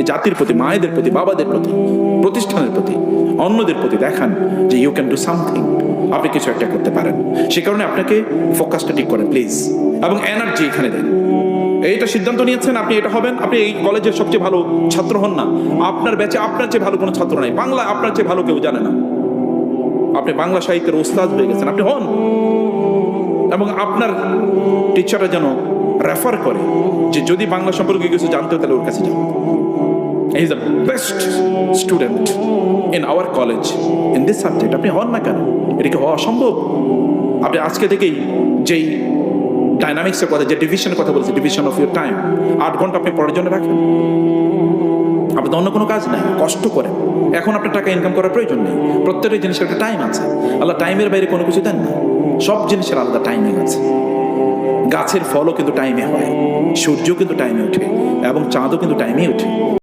জাতির প্রতি, মায়েদের প্রতি, বাবাদের প্রতি, প্রতিষ্ঠানের প্রতি, অন্যদের প্রতি দেখান যে ইউ ক্যান ডু সামথিং, আপনি কিছু একটা করতে পারেন। সে কারণে আপনাকে ফোকাসটা ঠিক করেন প্লিজ, এবং এনার্জি এখানে দেন। এইটা সিদ্ধান্ত নিয়েছেন আপনি এটা হবেন, আপনি এই কলেজের সবচেয়ে ভালো ছাত্র হন না, আপনার ব্যাচে আপনার চেয়ে ভালো কোনো ছাত্র নাই, বাংলা আপনার চেয়ে ভালো কেউ জানে না, আপনি বাংলা সাহিত্যের ওস্তাদ হয়ে গেছেন, আপনি হন। এবং আপনার টিচাররা যেন রেফার করে যে যদি বাংলা সম্পর্কে কিছু জানতে হয় তাহলে ওর কাছে যান। He is the best student in our college in this subject. আপনি হন না কেন? এটা কি হওয়া অসম্ভব? আপনি আজকে থেকেই যেই ডাইনামিক্সের কথা, যে ডিভিশনের কথা বলছি, ডিভিশন অফ ইউর টাইম, 8 ঘন্টা আপনি পড়ার জন্য রাখেন। আপনার তো অন্য কোনো কাজ নাই, কষ্ট করেন। এখন আপনার টাকা ইনকাম করার প্রয়োজন নেই, প্রত্যেকটা জিনিসের একটা টাইম আছে। আল্লাহ টাইমের বাইরে কোনো কিছু দেন না, সব জিনিসের আলাদা টাইমিং আছে। গাছের ফলও কিন্তু টাইমে হয়, সূর্য কিন্তু টাইমে ওঠে, এবং চাঁদও কিন্তু টাইমে ওঠে।